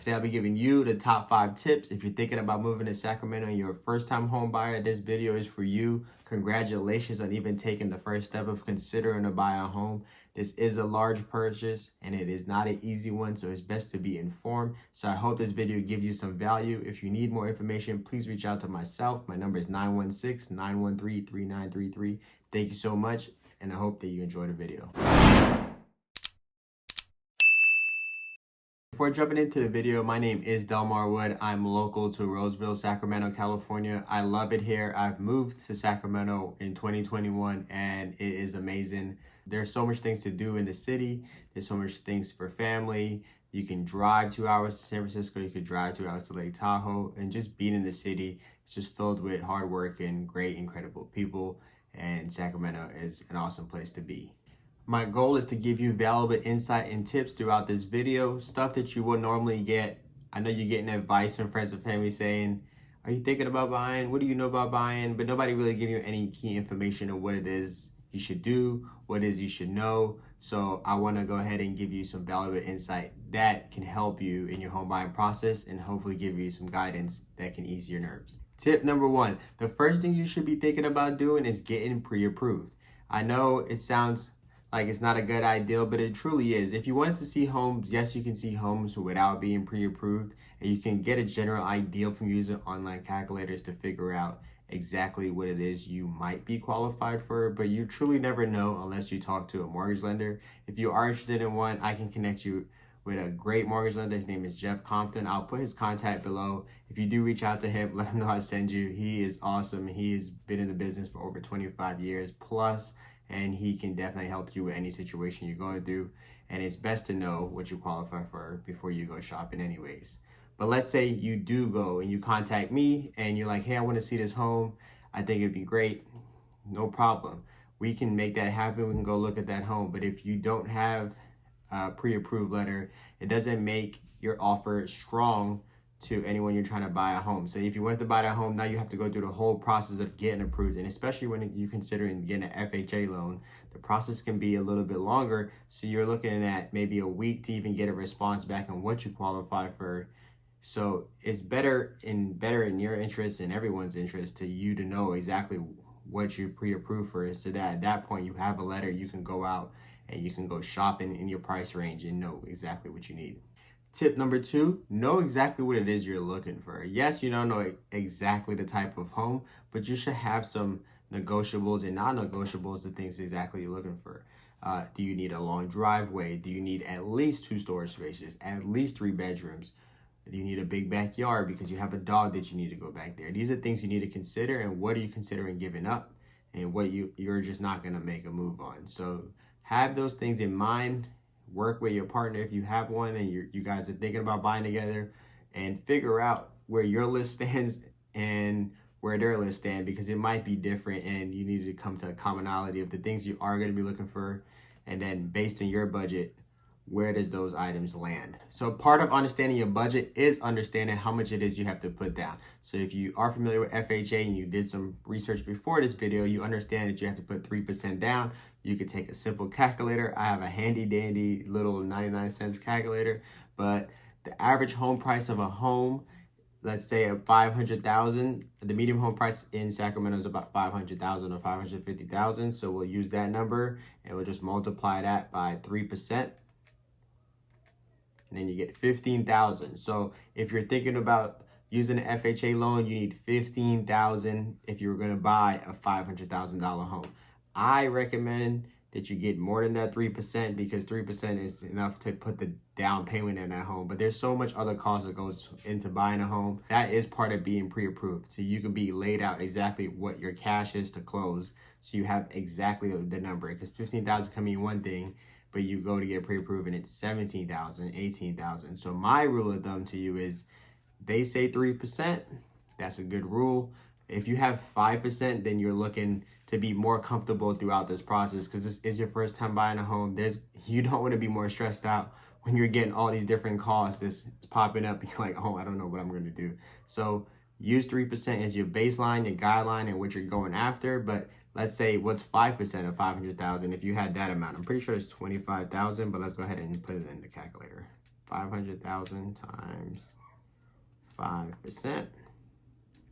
Today I'll be giving you the top 5 tips. If you're thinking about moving to Sacramento and you're a first-time home buyer, this video is for you. Congratulations on even taking the first step of considering to buy a home. This is a large purchase and it is not an easy one, so it's best to be informed. So I hope this video gives you some value. If you need more information, please reach out to myself. My number is 916-913-3933. Thank you so much, and I hope that you enjoy the video. Before jumping into the video, my name is Delmar Wood. I'm local to Roseville, Sacramento, California. I love it here. I've moved to Sacramento in 2021 and it is amazing. There's so much things to do in the city. There's so much things for family. You can drive 2 hours to San Francisco. You could drive 2 hours to Lake Tahoe, and just being in the city, it's just filled with hard work and great, incredible people. And Sacramento is an awesome place to be. My goal is to give you valuable insight and tips throughout this video, stuff that you would normally get. I know you're getting advice from friends and family saying, are you thinking about buying? What do you know about buying? But nobody really give you any key information of what it is you should do, what it is you should know. So I want to go ahead and give you some valuable insight that can help you in your home buying process and hopefully give you some guidance that can ease your nerves. Tip number 1, the first thing you should be thinking about doing is getting pre-approved. I know it sounds like it's not a good idea, but it truly is. If you wanted to see homes, yes, you can see homes without being pre-approved, and you can get a general idea from using online calculators to figure out exactly what it is you might be qualified for, but you truly never know unless you talk to a mortgage lender. If you are interested in one, I can connect you with a great mortgage lender. His name is Jeff Compton. I'll put his contact below. If you do reach out to him, let him know I send you. He is awesome. He has been in the business for over 25 years plus, and he can definitely help you with any situation you're going through. And it's best to know what you qualify for before you go shopping anyways. But let's say you do go and you contact me and you're like, hey, I want to see this home. I think it'd be great. No problem. We can make that happen. We can go look at that home. But if you don't have a pre-approved letter, it doesn't make your offer strong to anyone you're trying to buy a home. So if you want to buy that home, now you have to go through the whole process of getting approved. And especially when you're considering getting an FHA loan, the process can be a little bit longer. So you're looking at maybe a week to even get a response back on what you qualify for. So it's better in your interest and everyone's interest to you to know exactly what you pre-approved for, so that at that point you have a letter, you can go out and you can go shopping in your price range and know exactly what you need. Tip number 2, know exactly what it is you're looking for. Yes, you don't know exactly the type of home, but you should have some negotiables and non-negotiables, the things exactly you're looking for. Do you need a long driveway? Do you need at least 2 storage spaces, at least 3 bedrooms? Do you need a big backyard because you have a dog that you need to go back there? These are things you need to consider, and what are you considering giving up, and what you're just not going to make a move on. So have those things in mind. Work with your partner if you have one and you guys are thinking about buying together, and figure out where your list stands and where their list stand, because it might be different and you need to come to a commonality of the things you are going to be looking for, and then based on your budget, where does those items land? So part of understanding your budget is understanding how much it is you have to put down. So if you are familiar with FHA and you did some research before this video, you understand that you have to put 3% down. You could take a simple calculator. I have a handy dandy little 99-cent calculator, but the average home price of a home, let's say at $500,000, the median home price in Sacramento is about $500,000 or $550,000. So we'll use that number and we'll just multiply that by 3%. And then you get $15,000. So if you're thinking about using an FHA loan, you need $15,000 if you were going to buy a $500,000 home. I recommend that you get more than that 3%, because 3% is enough to put the down payment in that home. But there's so much other cost that goes into buying a home. That is part of being pre-approved. So you can be laid out exactly what your cash is to close, so you have exactly the number. Because $15,000 can mean one thing, but you go to get pre-approved and it's $17,000, $18,000. So my rule of thumb to you is, they say 3%, that's a good rule. If you have 5%, then you're looking to be more comfortable throughout this process, because this is your first time buying a home. You don't want to be more stressed out when you're getting all these different costs that's popping up. You're like, oh, I don't know what I'm going to do. So use 3% as your baseline, your guideline, and what you're going after. But let's say, what's 5% of 500,000? If you had that amount, I'm pretty sure it's 25,000, but let's go ahead and put it in the calculator. 500,000 times 5%.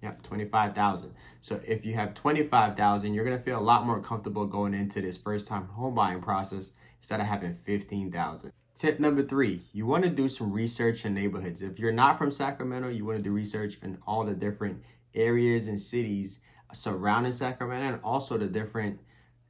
Yep, 25,000. So if you have 25,000, you're gonna feel a lot more comfortable going into this first-time home buying process instead of having 15,000. Tip number 3, you want to do some research in neighborhoods. If you're not from Sacramento, you want to do research in all the different areas and cities surrounding Sacramento, and also the different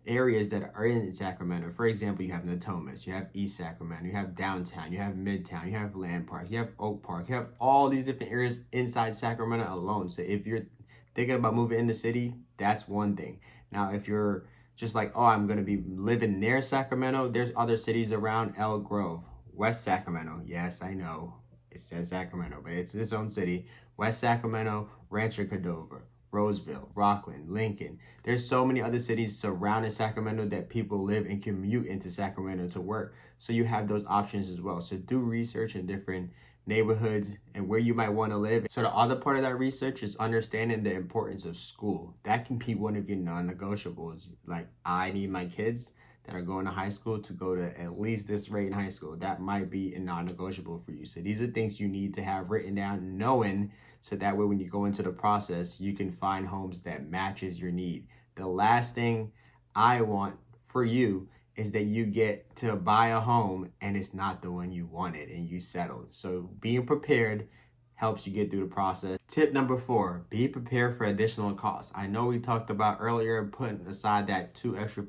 areas that are in Sacramento. For example, you have Natomas, you have East Sacramento, you have downtown, you have Midtown, you have Land Park, you have Oak Park, you have all these different areas inside Sacramento alone. So if you're thinking about moving in the city, that's one thing. Now, if you're just like, oh, I'm going to be living near Sacramento, there's other cities around: Elk Grove, West Sacramento. Yes, I know it says Sacramento, but it's its own city. West Sacramento, Rancho Cordova, Roseville, Rockland, Lincoln. There's so many other cities surrounding Sacramento that people live and commute into Sacramento to work. So you have those options as well. So do research in different neighborhoods and where you might want to live. So the other part of that research is understanding the importance of school. That can be one of your non-negotiables. Like, I need my kids that are going to high school to go to at least this rate in high school. That might be a non-negotiable for you. So these are things you need to have written down, knowing, so that way when you go into the process, you can find homes that matches your need. The last thing I want for you is that you get to buy a home and it's not the one you wanted and you settled. So being prepared helps you get through the process. Tip number 4, be prepared for additional costs. I know we talked about earlier putting aside that 2% extra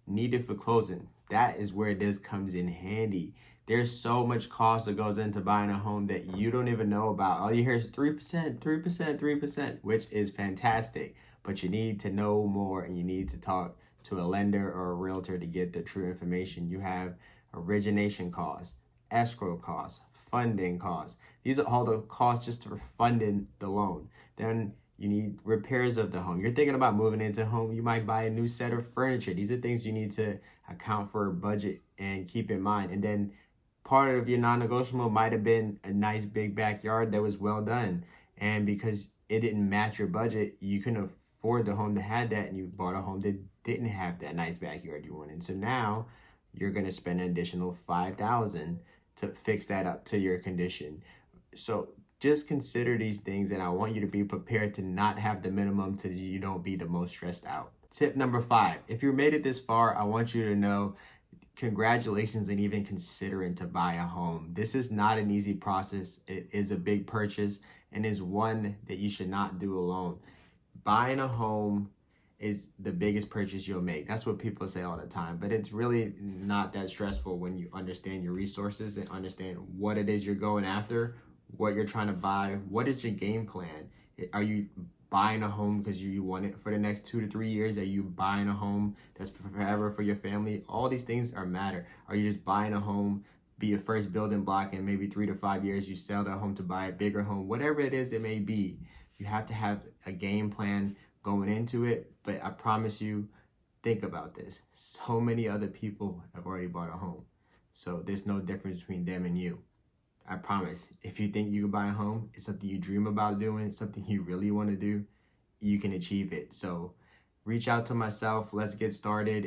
needed for closing. That is where this comes in handy. There's so much cost that goes into buying a home that you don't even know about. All you hear is 3%, 3%, 3%, which is fantastic. But you need to know more, and you need to talk to a lender or a realtor to get the true information. You have origination costs, escrow costs, funding costs. These are all the costs just for funding the loan. Then you need repairs of the home. You're thinking about moving into a home, you might buy a new set of furniture. These are things you need to account for, budget, and keep in mind. And then part of your non-negotiable might have been a nice big backyard that was well done. And because it didn't match your budget, you couldn't afford the home that had that, and you bought a home that didn't have that nice backyard you wanted. So now you're going to spend an additional $5,000 to fix that up to your condition. So just consider these things, and I want you to be prepared to not have the minimum so you don't be the most stressed out. Tip number 5, if you made it this far, I want you to know, congratulations and even considering to buy a home. This is not an easy process. It is a big purchase and is one that you should not do alone. Buying a home is the biggest purchase you'll make. That's what people say all the time, but it's really not that stressful when you understand your resources and understand what it is you're going after, what you're trying to buy, what is your game plan. Are you buying a home because you want it for the next 2 to 3 years? Are you buying a home that's forever for your family? All these things are matter. Are you just buying a home, be your first building block, and maybe 3 to 5 years you sell that home to buy a bigger home? Whatever it is it may be, you have to have a game plan going into it. But I promise you, think about this. So many other people have already bought a home. So there's no difference between them and you. I promise, if you think you can buy a home, it's something you dream about doing, it's something you really want to do, you can achieve it. So reach out to myself. Let's get started.